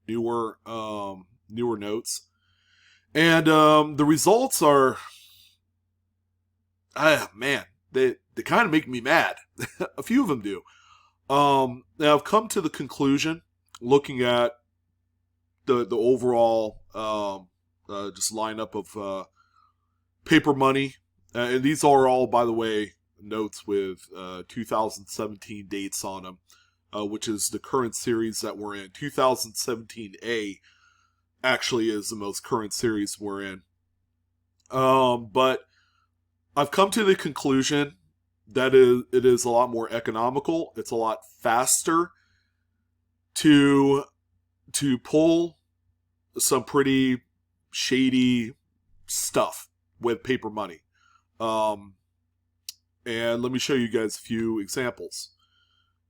newer notes, and the results are, man, they kind of make me mad. A few of them do. Now I've come to the conclusion, looking at the overall just lineup of paper money, and these are all, by the way, notes with 2017 dates on them, which is the current series that we're in. 2017A actually is the most current series we're in. But I've come to the conclusion that it is a lot more economical. It's a lot faster to pull some pretty shady stuff with paper money. And let me show you guys a few examples.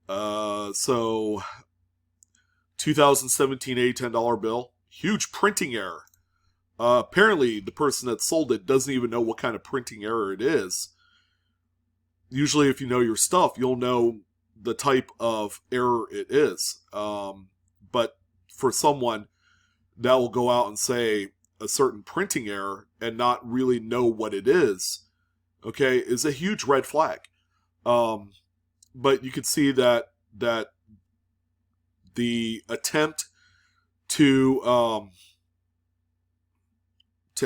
So 2017 $10 bill, huge printing error. Apparently the person that sold it doesn't even know what kind of printing error it is. Usually if you know your stuff, you'll know the type of error it is. But for someone that will go out and say a certain printing error and not really know what it is, okay, is a huge red flag. But you can see that the attempt to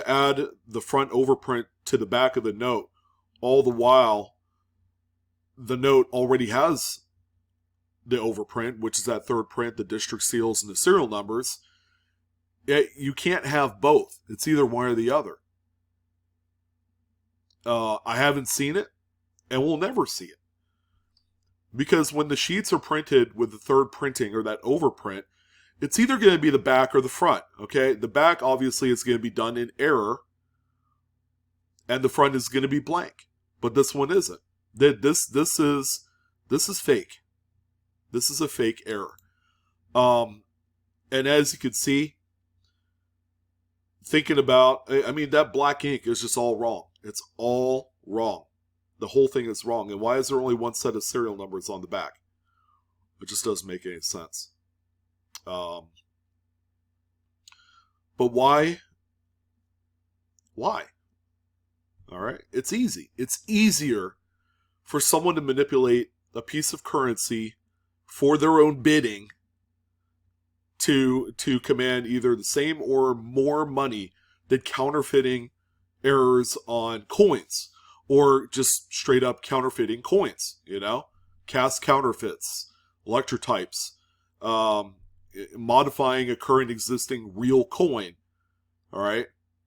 add the front overprint to the back of the note, all the while the note already has the overprint, which is that third print, the district seals, and the serial numbers. You can't have both. It's either one or the other. I haven't seen it, and we'll never see it. Because when the sheets are printed with the third printing or that overprint, it's either going to be the back or the front. Okay, the back obviously is going to be done in error, and the front is going to be blank. But this one isn't. This is fake. This is a fake error. And as you can see, thinking about, I mean, that black ink is just all wrong. It's all wrong. The whole thing is wrong. And why is there only one set of serial numbers on the back? It just doesn't make any sense. But why? Why? All right. It's easy. It's easier for someone to manipulate a piece of currency for their own bidding to command either the same or more money than counterfeiting errors on coins, or just straight up counterfeiting coins, cast counterfeits, electrotypes, modifying a current existing real coin. All right.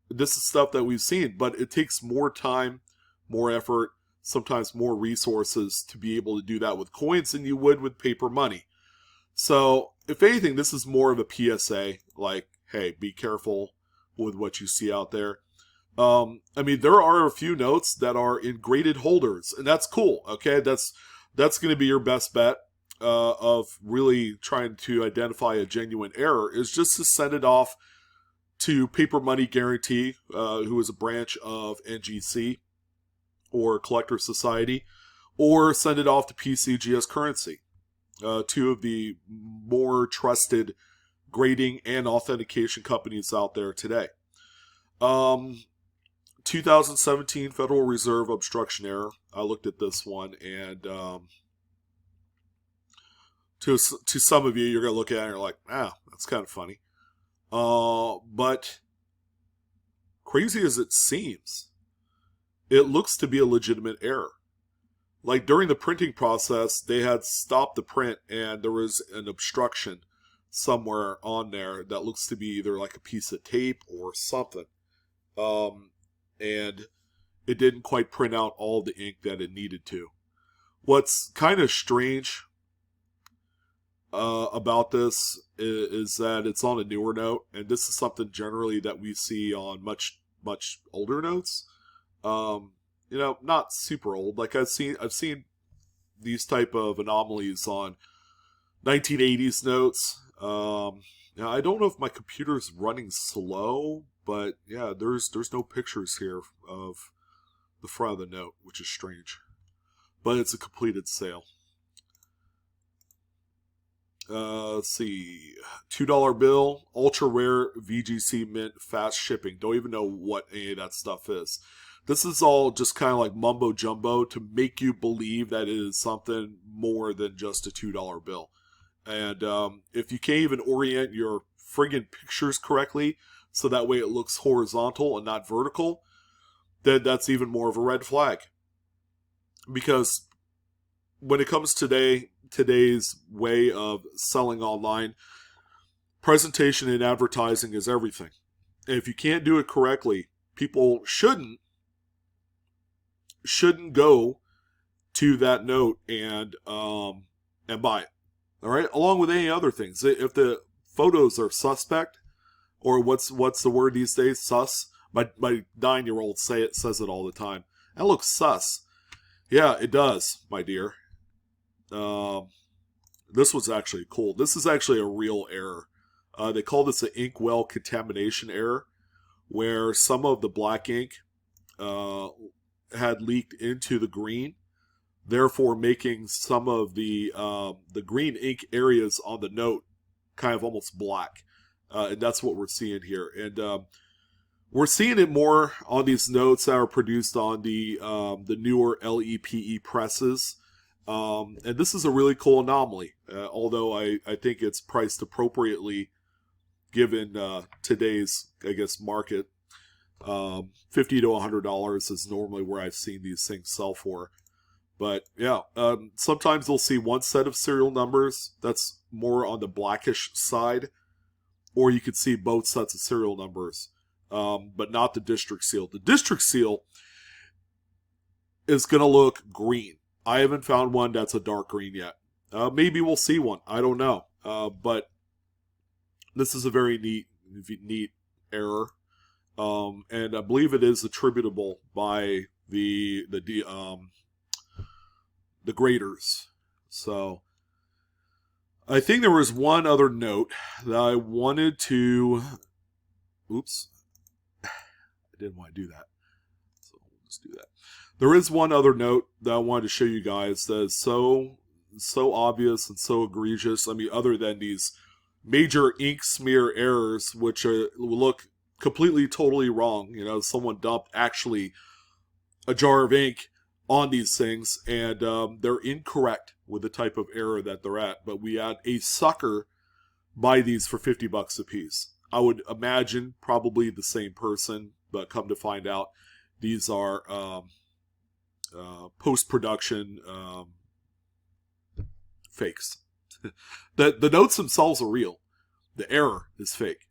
This is stuff that we've seen, but it takes more time, more effort, sometimes more resources to be able to do that with coins than you would with paper money. So, if anything, this is more of a PSA, like, hey, be careful with what you see out there. I mean, there are a few notes that are in graded holders, and that's cool, okay? That's going to be your best bet of really trying to identify a genuine error, is just to send it off to Paper Money Guarantee, who is a branch of NGC, or Collector Society, or send it off to PCGS Currency, two of the more trusted grading and authentication companies out there today. 2017 Federal Reserve obstruction error. I looked at this one, and to some of you, you're going to look at it and you're like, that's kind of funny. But crazy as it seems, it looks to be a legitimate error. Like during the printing process, they had stopped the print and there was an obstruction somewhere on there that looks to be either like a piece of tape or something. And it didn't quite print out all the ink that it needed to. What's kind of strange about this is that it's on a newer note, and this is something generally that we see on much older notes. Not super old. Like I've seen these type of anomalies on 1980s notes. Now I don't know if my computer's running slow, but yeah, there's no pictures here of the front of the note, which is strange. But it's a completed sale. Let's see. $2 bill, ultra rare VGC mint, fast shipping. Don't even know what any of that stuff is. This is all just kind of like mumbo jumbo to make you believe that it is something more than just a $2 bill. And if you can't even orient your friggin' pictures correctly, so that way it looks horizontal and not vertical, then that's even more of a red flag. Because when it comes to today's way of selling online, presentation and advertising is everything. And if you can't do it correctly, people shouldn't go to that note and buy it. All right, along with any other things. If the photos are suspect, or what's the word these days? Sus. My 9-year-old says it all the time. That looks sus. Yeah, it does, my dear. This was actually cool. This is actually a real error. They call this an Inkwell contamination error, where some of the black ink had leaked into the green, therefore making some of the green ink areas on the note kind of almost black. And that's what we're seeing here. And we're seeing it more on these notes that are produced on the newer LEPE presses. And this is a really cool anomaly, although I think it's priced appropriately given today's, I guess, market. $50 to $100 is normally where I've seen these things sell for. But yeah, sometimes they'll see one set of serial numbers that's more on the blackish side, or you could see both sets of serial numbers, but not the district seal. The district seal is going to look green. I haven't found one that's a dark green yet. Maybe we'll see one. I don't know. But this is a very neat error. And I believe it is attributable by the graders. So I think there was one other note that I wanted to... Oops. I didn't want to do that. So we'll just do that. There is one other note that I wanted to show you guys that is so obvious and so egregious. I mean, other than these major ink smear errors, which look completely, totally wrong. You know, someone dumped actually a jar of ink on these things, and they're incorrect with the type of error that they're at. But we had a sucker buy these for $50 a piece. I would imagine probably the same person, but come to find out, these are post-production fakes. The notes themselves are real. The error is fake.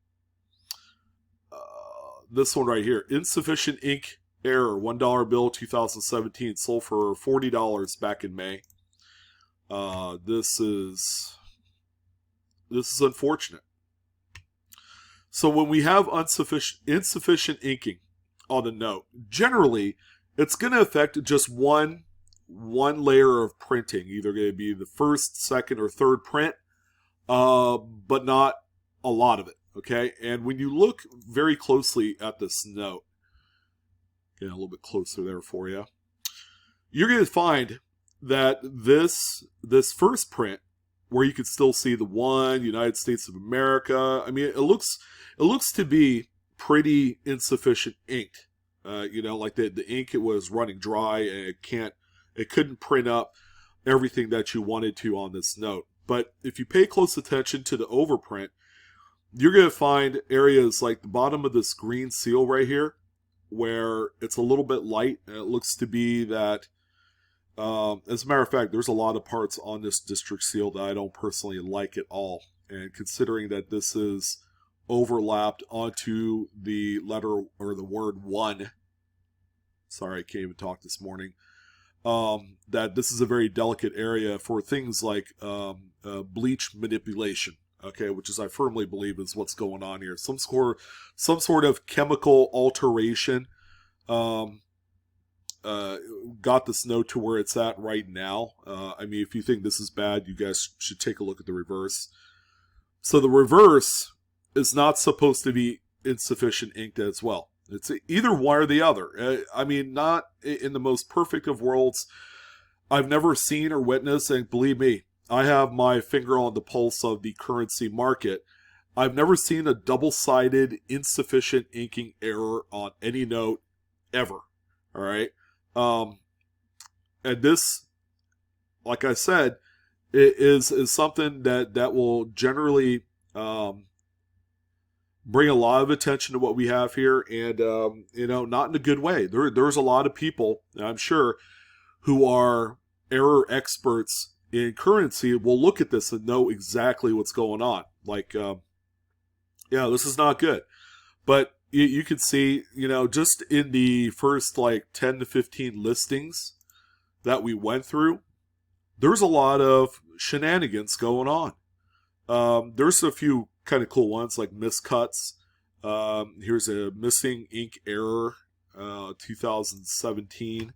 This one right here, insufficient ink error, $1 bill, 2017, sold for $40 back in May. This is unfortunate. So when we have insufficient inking on the note, generally it's going to affect just one layer of printing, either going to be the first, second, or third print, but not a lot of it. Okay, and when you look very closely at this note, get a little bit closer there for you, you're going to find that this first print, where you can still see the one United States of America, I mean, it looks to be pretty insufficient inked. You know, like the ink, it was running dry, and it couldn't print up everything that you wanted to on this note. But if you pay close attention to the overprint, you're going to find areas like the bottom of this green seal right here, where it's a little bit light, and it looks to be that, as a matter of fact, there's a lot of parts on this district seal that I don't personally like at all. And considering that this is overlapped onto the letter or the word 1, sorry, I can't even talk this morning, that this is a very delicate area for things like bleach manipulation. Okay, which is, I firmly believe, is what's going on here. Some sort of chemical alteration got this note to where it's at right now. I mean, if you think this is bad, you guys should take a look at the reverse. So the reverse is not supposed to be insufficient inked as well. It's either one or the other. I mean, not in the most perfect of worlds. I've never seen or witnessed, and believe me, I have my finger on the pulse of the currency market. I've never seen a double-sided insufficient inking error on any note ever. All right. And this, like I said, it is something that will generally bring a lot of attention to what we have here, and not in a good way. There's a lot of people, I'm sure, who are error experts in currency will look at this and know exactly what's going on. Like, this is not good. But you can see, just in the first like 10 to 15 listings that we went through, there's a lot of shenanigans going on. There's a few kind of cool ones like miscuts. Here's a missing ink error, 2017.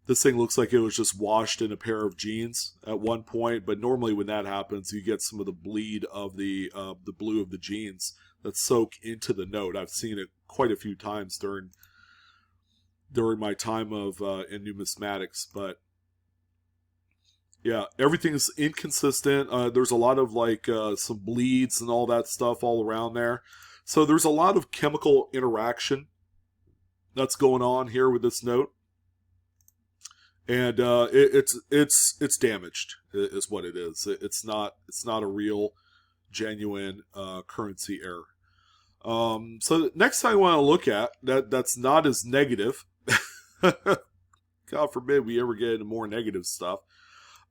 This thing looks like it was just washed in a pair of jeans at one point, but normally when that happens, you get some of the bleed of the blue of the jeans that soak into the note. I've seen it quite a few times during my time of in numismatics, but yeah, everything's inconsistent. There's a lot of like some bleeds and all that stuff all around there. So there's a lot of chemical interaction that's going on here with this note. And it's damaged is what it is. It's not a real genuine currency error. So the next thing I want to look at that's not as negative. God forbid we ever get into more negative stuff.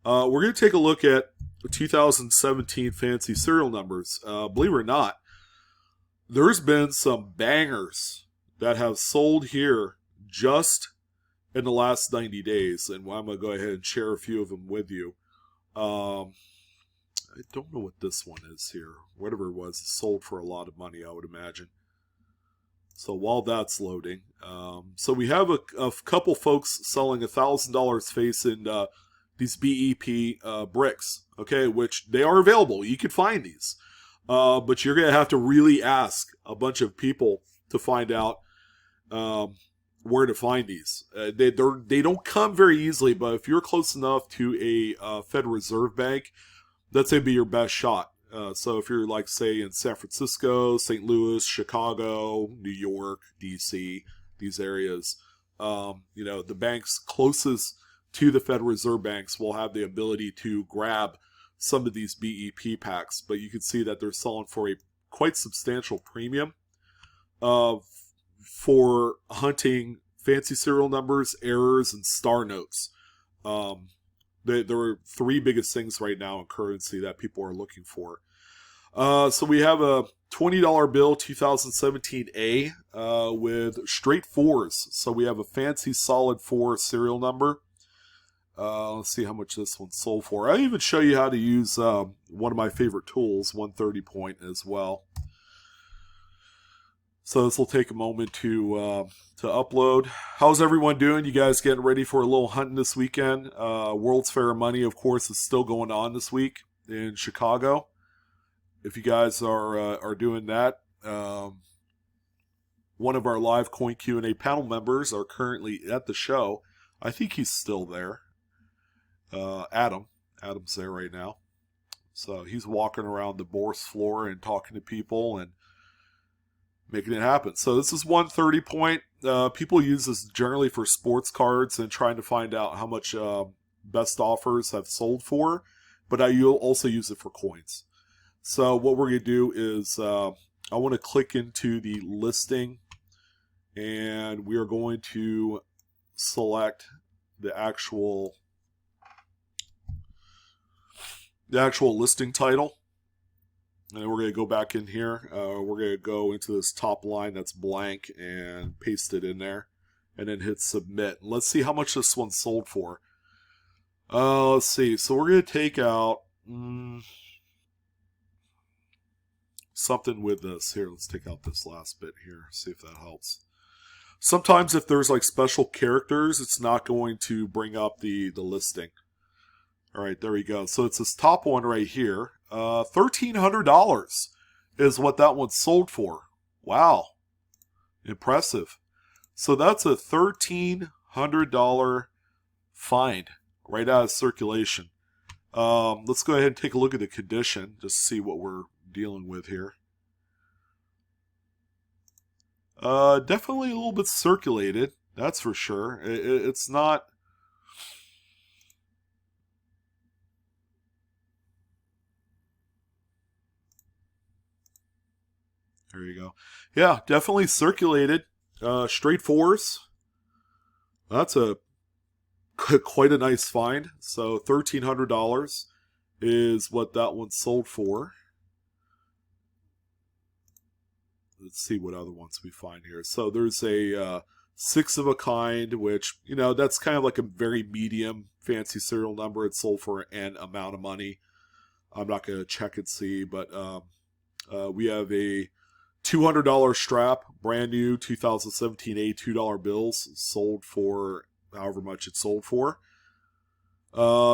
We're going to take a look at 2017 fancy serial numbers. Believe it or not, there's been some bangers that have sold here just in the last 90 days, and I'm going to go ahead and share a few of them with you. I don't know what this one is here. Whatever it was, it sold for a lot of money, I would imagine. So while that's loading, so we have a couple folks selling $1,000 face in these BEP bricks, okay, which they are available. You can find these. But you're going to have to really ask a bunch of people to find out where to find these. They don't come very easily, but if you're close enough to a Federal Reserve Bank, that's going to be your best shot. So if you're like, say, in San Francisco, St. Louis, Chicago, New York, DC, these areas, the banks closest to the Federal Reserve Banks will have the ability to grab some of these BEP packs, but you can see that they're selling for a quite substantial premium for hunting fancy serial numbers, errors, and star notes. There are three biggest things right now in currency that people are looking for. So we have a $20 bill, 2017A, with straight fours. So we have a fancy solid 4 serial number. Let's see how much this one sold for. I even show you how to use one of my favorite tools, 130 point as well. So this will take a moment to upload. How's everyone doing? You guys getting ready for a little hunting this weekend? World's Fair of Money, of course, is still going on this week in Chicago. If you guys are doing that, one of our live Coin Q&A panel members are currently at the show. I think he's still there. Adam's there right now. So he's walking around the Bourse floor and talking to people and making it happen. So this is 130 point. People use this generally for sports cards and trying to find out how much best offers have sold for, but I also use it for coins. So what we're going to do is I want to click into the listing, and we are going to select the actual listing title. And then we're going to go back in here. We're going to go into this top line that's blank and paste it in there. And then hit submit. Let's see how much this one sold for. Let's see. So we're going to take out something with this. Here, let's take out this last bit here. See if that helps. Sometimes if there's like special characters, it's not going to bring up the listing. All right, there we go. So it's this top one right here. $1,300 is what that one sold for. Wow. Impressive. So that's a $1,300 find right out of circulation. Let's go ahead and take a look at the condition, just to see what we're dealing with here. Definitely a little bit circulated, that's for sure. It's not... There you go. Yeah, definitely circulated. Straight fours. That's quite a nice find. So $1,300 is what that one sold for. Let's see what other ones we find here. So there's a 6 of a kind, which, you know, that's kind of like a very medium fancy serial number. It sold for an amount of money. I'm not going to check and see, but we have a $200 strap, brand new 2017 $2 bills, sold for however much it sold for.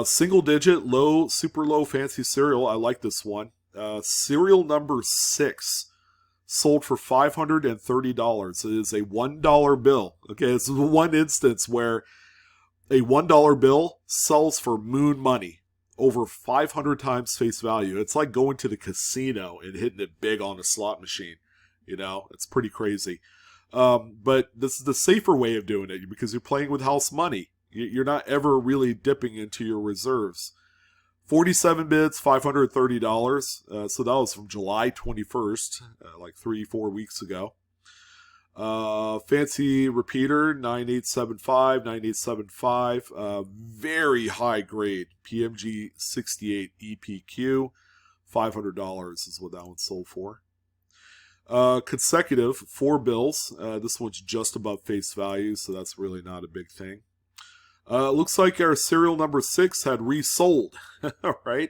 Single digit, low, super low fancy cereal. I like this one. Serial number 6, sold for $530. It is a $1 bill. Okay, this is one instance where a $1 bill sells for moon money, over 500 times face value. It's like going to the casino and hitting it big on a slot machine. You know, it's pretty crazy. But this is the safer way of doing it because you're playing with house money. You're not ever really dipping into your reserves. 47 bids, $530. So that was from July 21st, like 3-4 weeks ago. Fancy repeater, 9875, 9875. Very high grade, PMG 68 EPQ. $500 is what that one sold for. Consecutive, 4 bills. This one's just above face value, so that's really not a big thing. Looks like our serial number 6 had resold, right?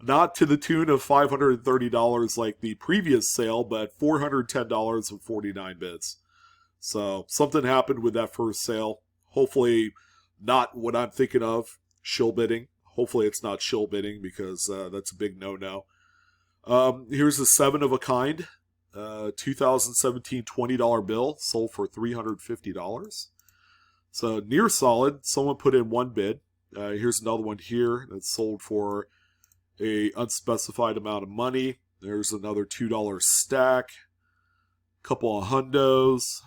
Not to the tune of $530 like the previous sale, but $410 with 49 bids. So something happened with that first sale. Hopefully not what I'm thinking of, shill bidding. Hopefully it's not shill bidding because that's a big no-no. Here's a 7 of a kind. 2017 $20 bill, sold for $350. So near solid. Someone put in 1 bid. Here's another one here that's sold for a unspecified amount of money. There's another $2 stack. Couple of hundos.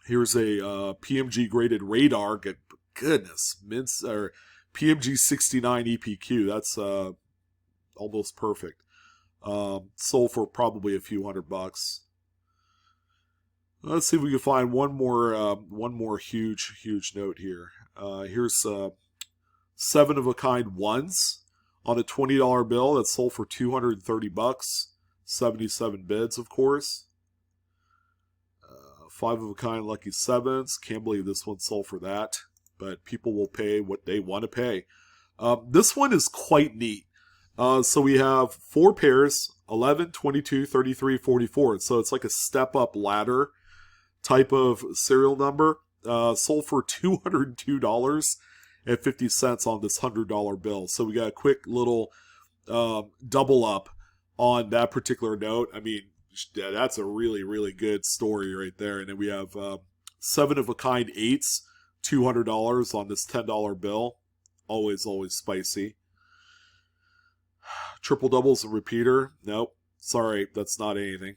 Here's a PMG graded radar. Goodness, or PMG 69 EPQ. That's almost perfect. Sold for probably a few $100. Let's see if we can find one more huge note here. Here's 7 of a kind ones on a $20 bill that sold for $230. 77 bids, of course. 5 of a kind lucky 7s. Can't believe this one sold for that, but people will pay what they want to pay. This one is quite neat. So we have 4 pairs, 11, 22, 33, 44. So it's like a step-up ladder type of serial number. Sold for $202.50 on this $100 bill. So we got a quick little double up on that particular note. I mean, that's a really, really good story right there. And then we have 7 of a kind 8s, $200 on this $10 bill. Always spicy. Triple doubles and repeater. Nope. Sorry, that's not anything.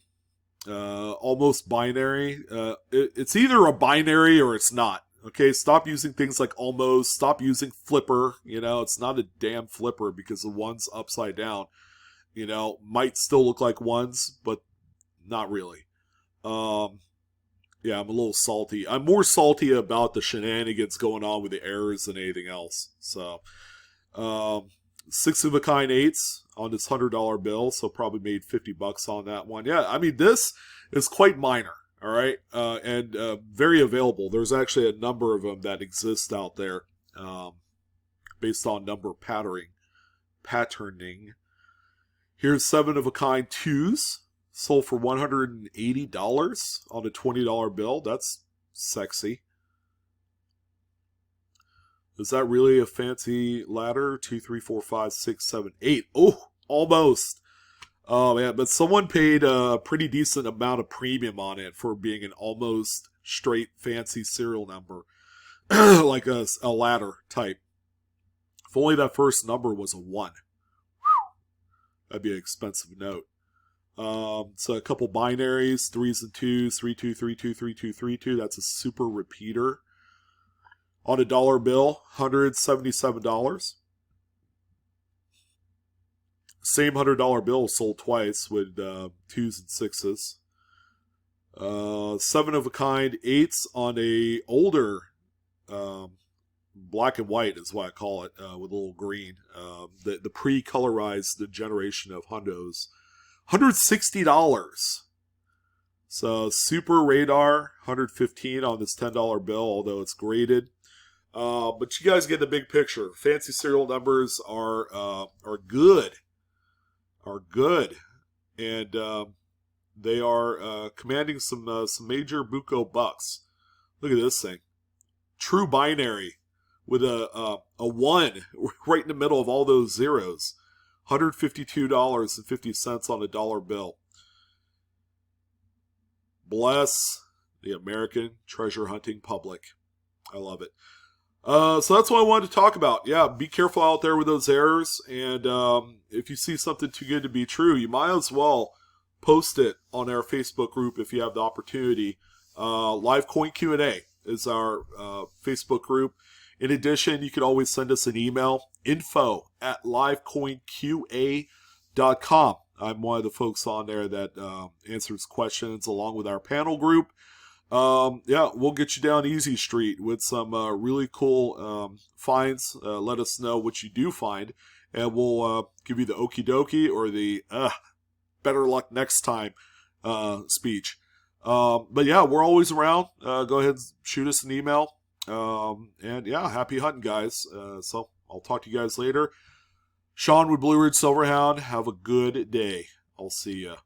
Almost binary. It's either a binary or it's not. Okay, stop using things like almost. Stop using flipper. You know, it's not a damn flipper because the one's upside down. You know, might still look like ones, but not really. Yeah, I'm a little salty. I'm more salty about the shenanigans going on with the errors than anything else. So, 6 of a kind 8s on this $100 bill, so probably made $50 on that one. Yeah, I mean, this is quite minor, all right, and very available. There's actually a number of them that exist out there based on number patterning. Here's 7 of a kind 2s, sold for $180 on a $20 bill. That's sexy. Is that really a fancy ladder? 2, 3, 4, 5, 6, 7, 8. Oh, almost. Oh, man. But someone paid a pretty decent amount of premium on it for being an almost straight fancy serial number. Like a ladder type. If only that first number was a 1. That'd be an expensive note. So a couple binaries, 3s and 2s, 32, 32, 32, 32. That's a super repeater. On a dollar bill, $177. Same $100 bill sold twice with 2s and 6s. 7 of a kind 8s on a older black and white is what I call it, with a little green. The pre-colorized generation of hundos. $160. So super radar, $115 on this $10 bill, although it's graded. But you guys get the big picture. Fancy serial numbers are good. Are good. And they are commanding some major buco bucks. Look at this thing. True binary with a 1 right in the middle of all those zeros. $152.50 on a dollar bill. Bless the American treasure hunting public. I love it. So that's what I wanted to talk about. Yeah, be careful out there with those errors. And if you see something too good to be true, you might as well post it on our Facebook group if you have the opportunity. Live Coin Q&A is our Facebook group. In addition, you can always send us an email, info@livecoinqa.com. I'm one of the folks on there that answers questions along with our panel group. Yeah, we'll get you down Easy Street with some really cool finds. Let us know what you do find, and we'll give you the okie dokie or the better luck next time speech. But yeah, we're always around. Go ahead and shoot us an email. And yeah, happy hunting, guys. So I'll talk to you guys later. Sean with Blue Ridge Silverhound. Have a good day. I'll see ya.